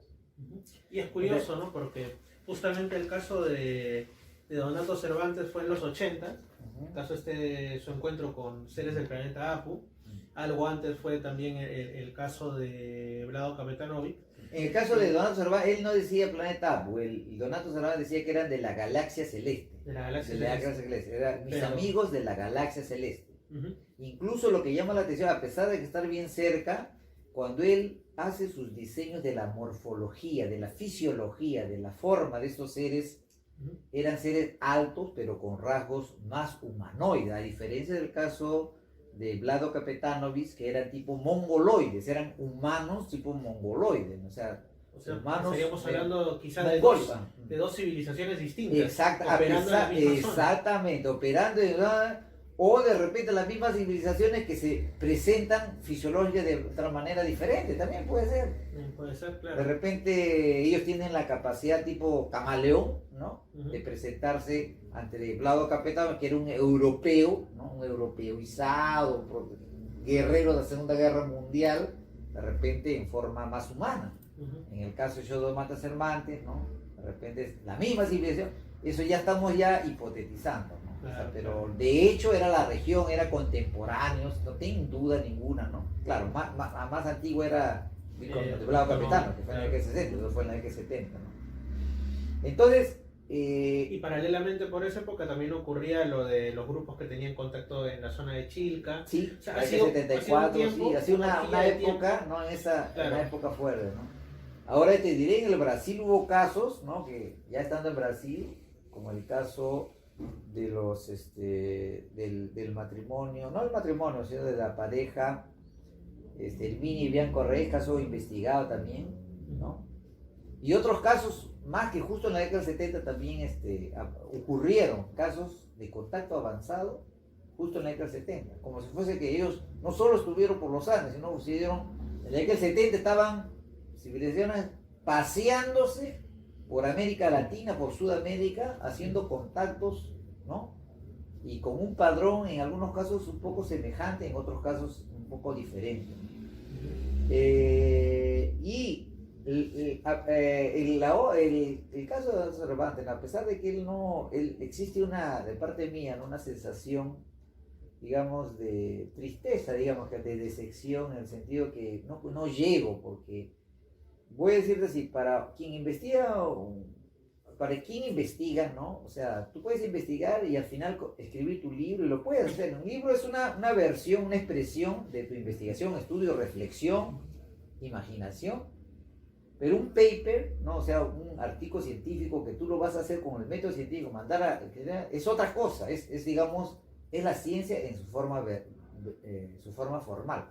Y es curioso, ¿no?, porque justamente el caso de Donato Cervantes fue en los 80, el caso su encuentro con seres del planeta Apu. Algo antes fue también el caso de Vlado Capetanovic. En el caso de Donato Cervantes, él no decía planeta Apu, el Donato Cervantes decía que eran de la galaxia celeste. De la galaxia celeste. Eran mis amigos de la galaxia celeste. Incluso lo que llama la atención, a pesar de que estar bien cerca, cuando él hace sus diseños de la morfología, de la fisiología, de la forma de estos seres, eran seres altos, pero con rasgos más humanoides, a diferencia del caso de Vlado Capetanovic, que eran tipo mongoloides, eran humanos tipo mongoloides, o sea humanos, estaríamos hablando quizás de dos civilizaciones distintas. Exactamente, operando o de repente las mismas civilizaciones que se presentan fisiológicas de otra manera diferente, también puede ser. Puede ser, claro. De repente ellos tienen la capacidad tipo camaleón, ¿no? De presentarse ante Vlado Capetano, que era un europeo, ¿no? Un europeizado, guerrero de la Segunda Guerra Mundial, de repente en forma más humana. En el caso de Donato Cervantes, ¿no?, de repente es la misma civilización, eso ya estamos ya hipotetizando, ¿no? O sea, Claro, pero claro. de hecho era la región, era contemporáneos, no tengo duda ninguna, ¿no? Claro, más antiguo era el Blado Capitano, que fue en la década de 60, eso fue en la década de 70, ¿no? Entonces, Y paralelamente por esa época también ocurría lo de los grupos que tenían contacto en la zona de Chilca. sí, O sea, la ha década sido- de 74, ha sido un tiempo, sí, ha sido una una horquilla de época, tiempo. ¿no? Esa, Claro. una época fuerte, ¿no? Ahora te diré, en el Brasil hubo casos, ¿no? Que ya estando en Brasil, como el caso de los, del matrimonio, no el matrimonio, sino de la pareja, Herminia y Bianco Reyes, caso investigado también, ¿no? Y otros casos más que justo en la década del 70 también ocurrieron casos de contacto avanzado justo en la década del 70, como si fuese que ellos no solo estuvieron por los Andes, sino que en la década del 70 estaban civilizaciones paseándose por América Latina, por Sudamérica, haciendo contactos, ¿no? Y con un padrón en algunos casos un poco semejante, en otros casos un poco diferente. Y el caso de Cervantes, a pesar de que existe de parte mía, ¿no? Una sensación, digamos, de tristeza, digamos, que de decepción, en el sentido que no llego, porque voy a decirte así, para quien investiga, ¿no? O sea, tú puedes investigar y al final escribir tu libro y lo puedes hacer. Un libro es una versión, una expresión de tu investigación, estudio, reflexión, imaginación. Pero un paper, ¿no? O sea, un artículo científico que tú lo vas a hacer con el método científico, es otra cosa, digamos, es la ciencia en su forma formal.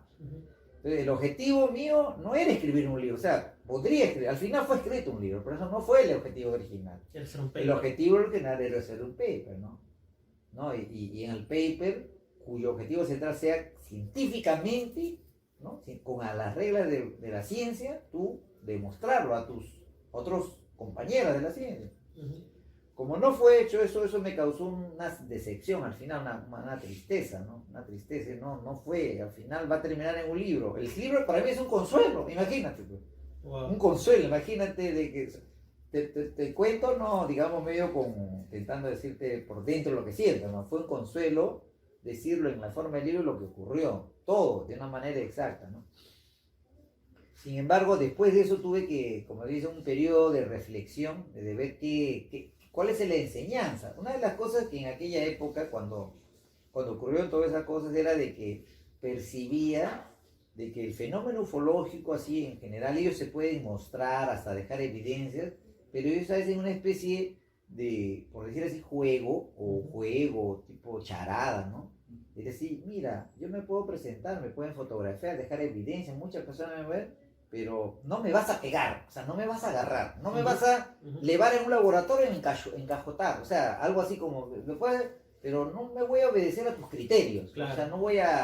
Entonces, el objetivo mío no era escribir un libro, o sea, podría escribir, al final fue escrito un libro, pero eso no fue el objetivo original. El objetivo original era hacer un paper, ¿no? Y en el paper, cuyo objetivo central sea científicamente, ¿no? Con las reglas de la ciencia, tú demostrarlo a tus otros compañeros de la ciencia. Como no fue hecho eso me causó una decepción al final, una tristeza, ¿no? Una tristeza, no fue, al final va a terminar en un libro. El libro para mí es un consuelo, imagínate, pues. Wow. Un consuelo, imagínate de que te cuento, no, digamos medio como intentando decirte por dentro lo que siento, ¿no? Fue un consuelo decirlo en la forma del libro lo que ocurrió, todo, de una manera exacta, ¿no? Sin embargo, después de eso tuve que, como dice, un periodo de reflexión, de ver cuál es la enseñanza. Una de las cosas que en aquella época, cuando ocurrieron todas esas cosas, era de que percibía de que el fenómeno ufológico, así en general, ellos se pueden mostrar, hasta dejar evidencias, pero ellos hacen una especie de, por decir así, juego tipo charada, ¿no? Es decir, mira, yo me puedo presentar, me pueden fotografiar, dejar evidencia, muchas personas me ven, pero no me vas a pegar, o sea, no me vas a agarrar, no me vas a llevar en un laboratorio y encajotar, o sea, algo así como, me puedes, pero no me voy a obedecer a tus criterios, claro. O sea,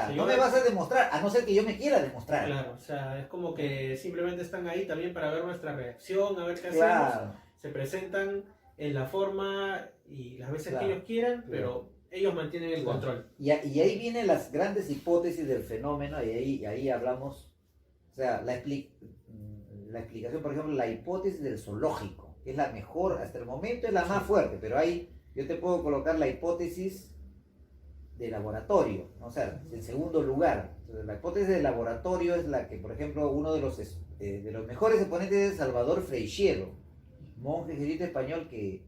Sí, no me vas a demostrar, a no ser que yo me quiera demostrar. Claro, o sea, es como que simplemente están ahí también para ver nuestra reacción, a ver qué Claro. hacemos, se presentan en la forma y las veces Claro, que ellos quieran, claro. pero ellos mantienen el Claro. control. Y ahí vienen las grandes hipótesis del fenómeno, y ahí hablamos, o sea, la explicación, por ejemplo, la hipótesis del zoológico, que es la mejor, hasta el momento es la más fuerte, pero ahí yo te puedo colocar la hipótesis de laboratorio, ¿no? O sea, en segundo lugar. Entonces, la hipótesis de laboratorio es la que, por ejemplo, uno de los mejores exponentes es Salvador Freixedo, monje jesuita español que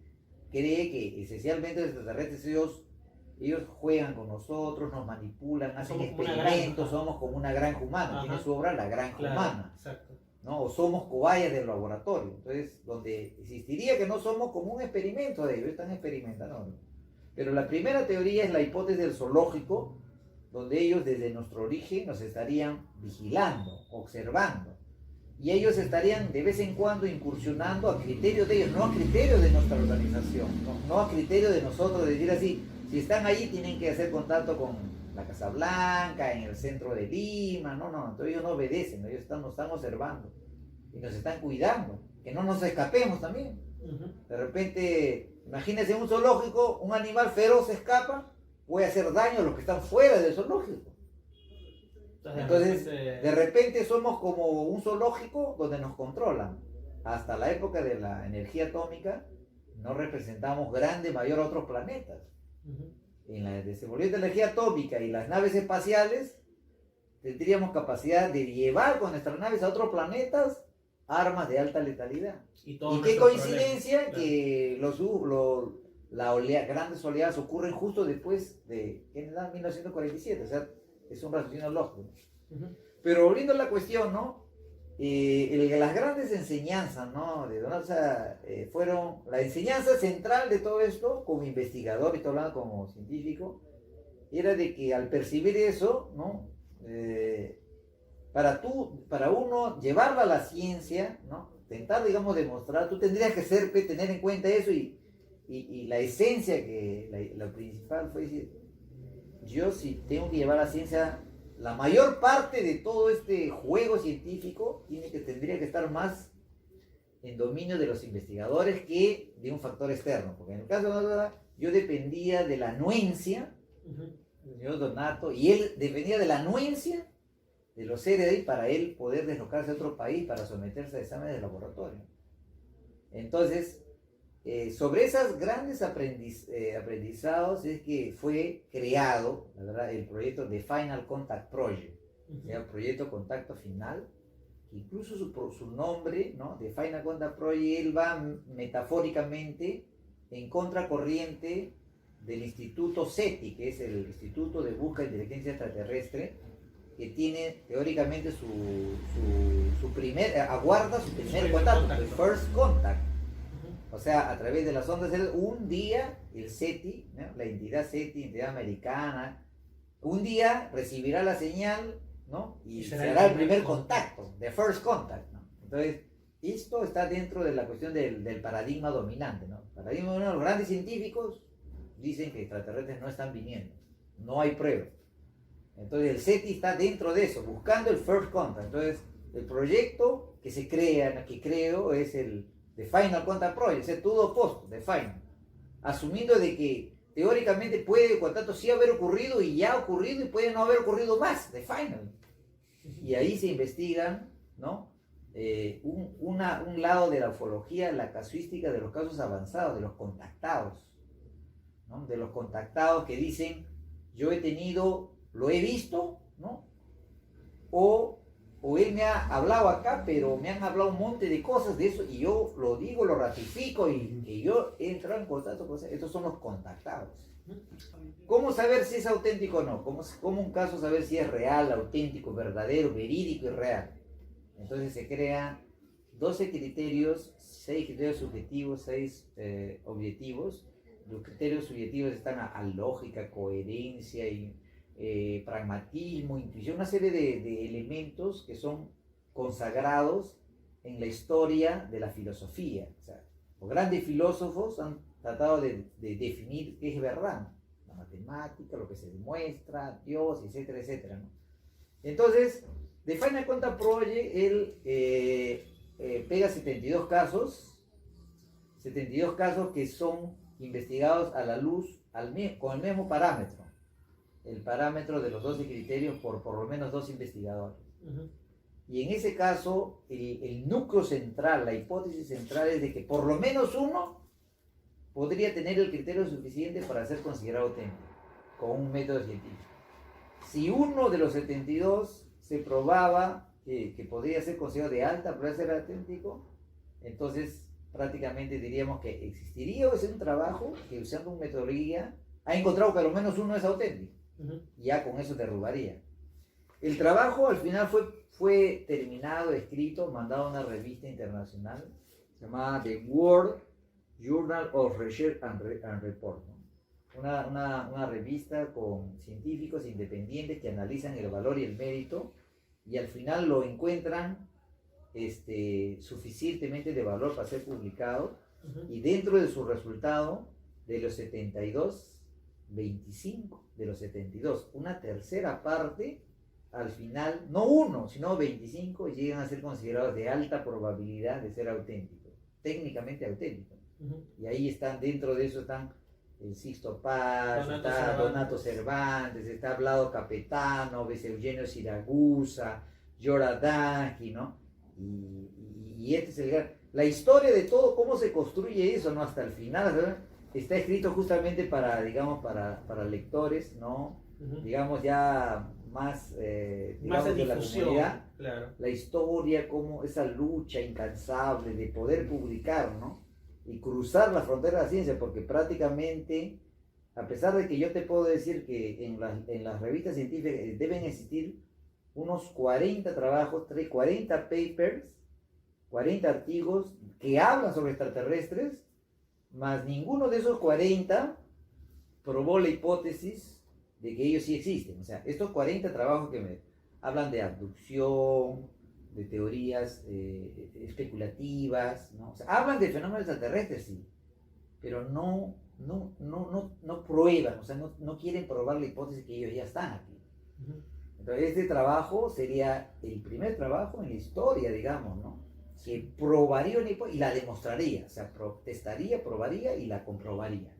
cree que esencialmente los extraterrestres ellos juegan con nosotros, nos manipulan, hacen Somos como una experimentos, granja. somos como una granja humana. Ajá. Tiene su obra La Granja Claro, Humana, exacto. ¿no? O somos cobayas del laboratorio. Entonces, donde existiría que no somos como un experimento de ellos, están experimentando, ¿no? Pero la primera teoría es la hipótesis del zoológico, donde ellos desde nuestro origen nos estarían vigilando, observando. Y ellos estarían de vez en cuando incursionando a criterio de ellos, no a criterio de nuestra organización, no a criterio de nosotros, de decir así, si están allí tienen que hacer contacto con la Casa Blanca, en el centro de Lima, no, entonces ellos no obedecen, ellos nos están observando y nos están cuidando, que no nos escapemos también. De repente, imagínense un zoológico, un animal feroz escapa, puede hacer daño a los que están fuera del zoológico. Entonces, de repente somos como un zoológico donde nos controlan. hasta la época de la energía atómica, no representamos grande mayor a otros planetas. En la desenvolvimiento de la energía atómica y las naves espaciales, tendríamos capacidad de llevar con nuestras naves a otros planetas armas de alta letalidad. Y qué coincidencia que grandes oleadas ocurren justo después de en 1947, o sea, es un raciocinio lógico, ¿no? Pero volviendo a la cuestión, ¿no? Las grandes enseñanzas, ¿no? De Donato, o sea, fueron la enseñanza central de todo esto, como investigador, y estoy hablando como científico, era de que al percibir eso, ¿no? Para uno llevarla a la ciencia, ¿no? Intentar, digamos, demostrar, tú tendrías que tener en cuenta eso y la esencia, lo principal fue decir, yo si tengo que llevar la ciencia, la mayor parte de todo este juego científico tendría que estar más en dominio de los investigadores que de un factor externo, porque en el caso de Donato, yo dependía de la anuencia del señor Donato, y él dependía de la anuencia de los seres ahí para él poder deslocarse a otro país para someterse a exámenes de laboratorio. Entonces, sobre esos grandes aprendizados es que fue creado, la verdad, el proyecto The Final Contact Project, el proyecto Contacto Final, que incluso su nombre, ¿no? The Final Contact Project, él va metafóricamente en contracorriente del Instituto SETI, que es el Instituto de Búsqueda de Inteligencia Extraterrestre, que tiene teóricamente aguarda su primer contacto, el first contact. O sea, a través de las ondas, un día el SETI, ¿no? La entidad SETI, entidad americana, un día recibirá la señal, ¿no? Y será el primer contacto, the first contact, ¿no? Entonces, esto está dentro de la cuestión del paradigma dominante, ¿no? Paradigma dominante, los grandes científicos dicen que extraterrestres no están viniendo, no hay pruebas. Entonces el SETI está dentro de eso, buscando el first contact. Entonces, el proyecto que creo es el The Final Contact Project, es todo opuesto, The Final. Asumiendo de que teóricamente puede el contacto sí haber ocurrido y ya ha ocurrido y puede no haber ocurrido más, The Final. Y ahí se investigan, ¿no? Un lado de la ufología, la casuística de los casos avanzados, de los contactados, ¿no? De los contactados que dicen, yo lo he visto, ¿no? O él me ha hablado acá, pero me han hablado un monte de cosas de eso y yo lo digo, lo ratifico y que yo he entrado en contacto con estos son los contactados. ¿Cómo saber si es auténtico o no? ¿Cómo un caso saber si es real, auténtico, verdadero, verídico y real? Entonces se crean 12 criterios, 6 criterios subjetivos, 6 objetivos. Los criterios subjetivos están a lógica, coherencia y pragmatismo, intuición, una serie de elementos que son consagrados en la historia de la filosofía. O sea, los grandes filósofos han tratado de definir qué es verdad, la matemática, lo que se demuestra, Dios, etcétera, etcétera, ¿no? Entonces, The Final Contact Project, él pega 72 casos que son investigados a la luz con el mismo parámetro. El parámetro de los 12 criterios por lo menos 2 investigadores. Y en ese caso, el núcleo central, la hipótesis central es de que por lo menos uno podría tener el criterio suficiente para ser considerado auténtico, con un método científico. Si uno de los 72 se probaba que podría ser considerado de alta probabilidad de ser auténtico, entonces prácticamente diríamos que existiría un trabajo que usando una metodología ha encontrado que al menos uno es auténtico. Ya con eso derrubaría. El trabajo al final fue terminado, escrito, mandado a una revista internacional llamada The World Journal of Research and Report, ¿no? Una revista con científicos independientes que analizan el valor y el mérito y al final lo encuentran suficientemente de valor para ser publicado y dentro de su resultado de los 72, 25 de los 72, una tercera parte, al final, no uno, sino 25 llegan a ser considerados de alta probabilidad de ser auténticos, técnicamente auténticos. Y ahí están, dentro de eso están el Sixto Paz, está Donato Cervantes, está Vlado Capetano, Eugenio Siragusa, Giora Danji, ¿no? Y este es el gran... la historia de todo, cómo se construye eso, ¿no? Hasta el final, ¿verdad? Está escrito justamente para, digamos, para lectores, ¿no? Digamos, ya más, Más de digamos, de la difusión, comunidad. claro. La historia, como esa lucha incansable de poder publicar, ¿no? Y cruzar la frontera de la ciencia, porque prácticamente, a pesar de que yo te puedo decir que en las revistas científicas deben existir unos 40 trabajos, 40 papers, 40 artículos que hablan sobre extraterrestres, más ninguno de esos 40 probó la hipótesis de que ellos sí existen. O sea, estos 40 trabajos que me hablan de abducción, de teorías especulativas, ¿no? O sea, hablan de fenómenos extraterrestres, sí, pero no prueban, o sea, no quieren probar la hipótesis que ellos ya están aquí. Entonces, este trabajo sería el primer trabajo en la historia, digamos, ¿no? Que probaría una hipótesis y la demostraría, o sea, testaría, probaría y la comprobaría.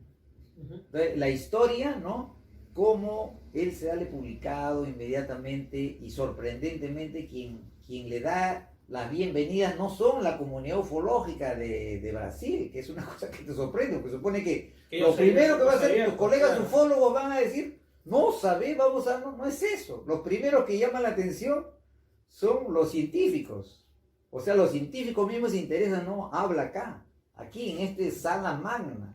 Entonces, la historia, ¿no? Cómo él se sale publicado inmediatamente y sorprendentemente quien le da las bienvenidas no son la comunidad ufológica de Brasil, que es una cosa que te sorprende, porque supone que lo primero que va a hacer tus colegas ufólogos van a decir, no sabe, no es eso. Los primeros que llaman la atención son los científicos. O sea, los científicos mismos se interesan, no, habla acá, aquí en este sala magna.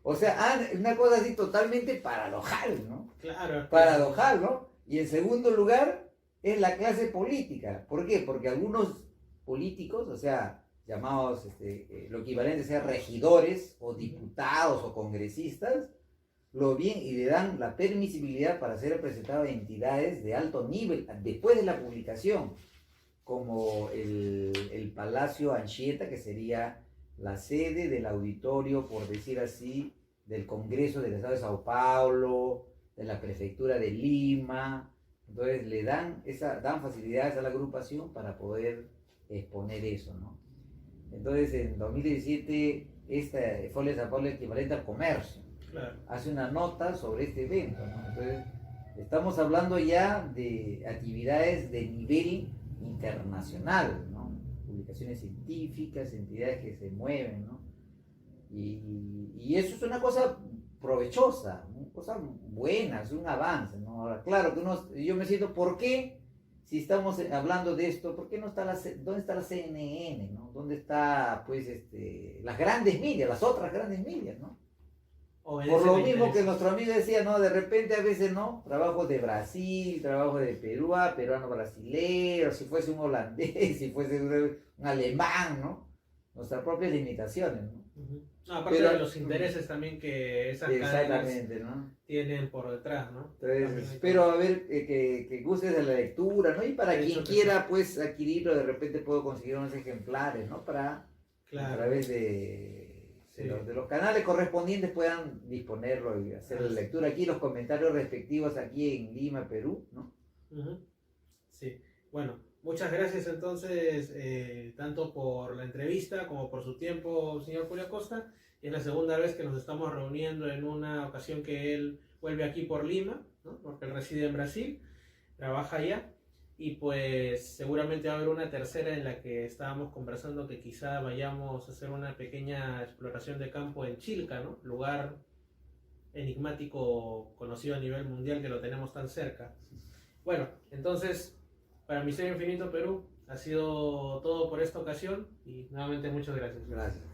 O sea, una cosa así totalmente paradojal, ¿no? Claro. Paradojal, ¿no? Y en segundo lugar, es la clase política. ¿Por qué? Porque algunos políticos, o sea, llamados, lo equivalente sea regidores, o diputados, o congresistas, lo bien y le dan la permisibilidad para ser representado a entidades de alto nivel, después de la publicación, como el Palacio Anchieta, que sería la sede del auditorio, por decir así, del Congreso del Estado de Sao Paulo, de la Prefectura de Lima. Entonces le dan facilidades a la agrupación para poder exponer eso, ¿no? Entonces en 2017 esta Folha de Sao Paulo, equivalente al Comercio, Claro. hace una nota sobre este evento, ¿no? Entonces estamos hablando ya de actividades de nivel internacional, ¿no? Publicaciones científicas, entidades que se mueven, ¿no? Y eso es una cosa provechosa, una cosa buena, es un avance, ¿no? Ahora, claro que yo me siento, ¿por qué? Si estamos hablando de esto, ¿por qué no está dónde está la CNN, ¿no? ¿Dónde está, pues, las grandes medias, las otras grandes medias, ¿no? Por lo mismo que nuestro amigo decía, ¿no? De repente a veces, ¿no? Trabajos de Brasil, trabajos de Perú, peruano brasilero, si fuese un holandés, si fuese un alemán, ¿no? Nuestras propias limitaciones, ¿no? Aparte de los intereses también que esas cadenas, ¿no? tienen por detrás, ¿no? Entonces, espero a ver que gustes de la lectura, ¿no? Y para quien quiera, pues, adquirirlo, de repente puedo conseguir unos ejemplares, ¿no? A través de los canales correspondientes puedan disponerlo y hacer la lectura aquí, los comentarios respectivos aquí en Lima, Perú, ¿no? Sí, bueno, muchas gracias entonces, tanto por la entrevista como por su tiempo, señor Julio Acosta. Es la segunda vez que nos estamos reuniendo en una ocasión que él vuelve aquí por Lima, ¿no? Porque él reside en Brasil, trabaja allá. Y pues seguramente va a haber una tercera en la que estábamos conversando que quizá vayamos a hacer una pequeña exploración de campo en Chilca, ¿no? Lugar enigmático conocido a nivel mundial que lo tenemos tan cerca. Bueno, entonces, para Misterio Infinito Perú ha sido todo por esta ocasión y nuevamente muchas gracias. Gracias.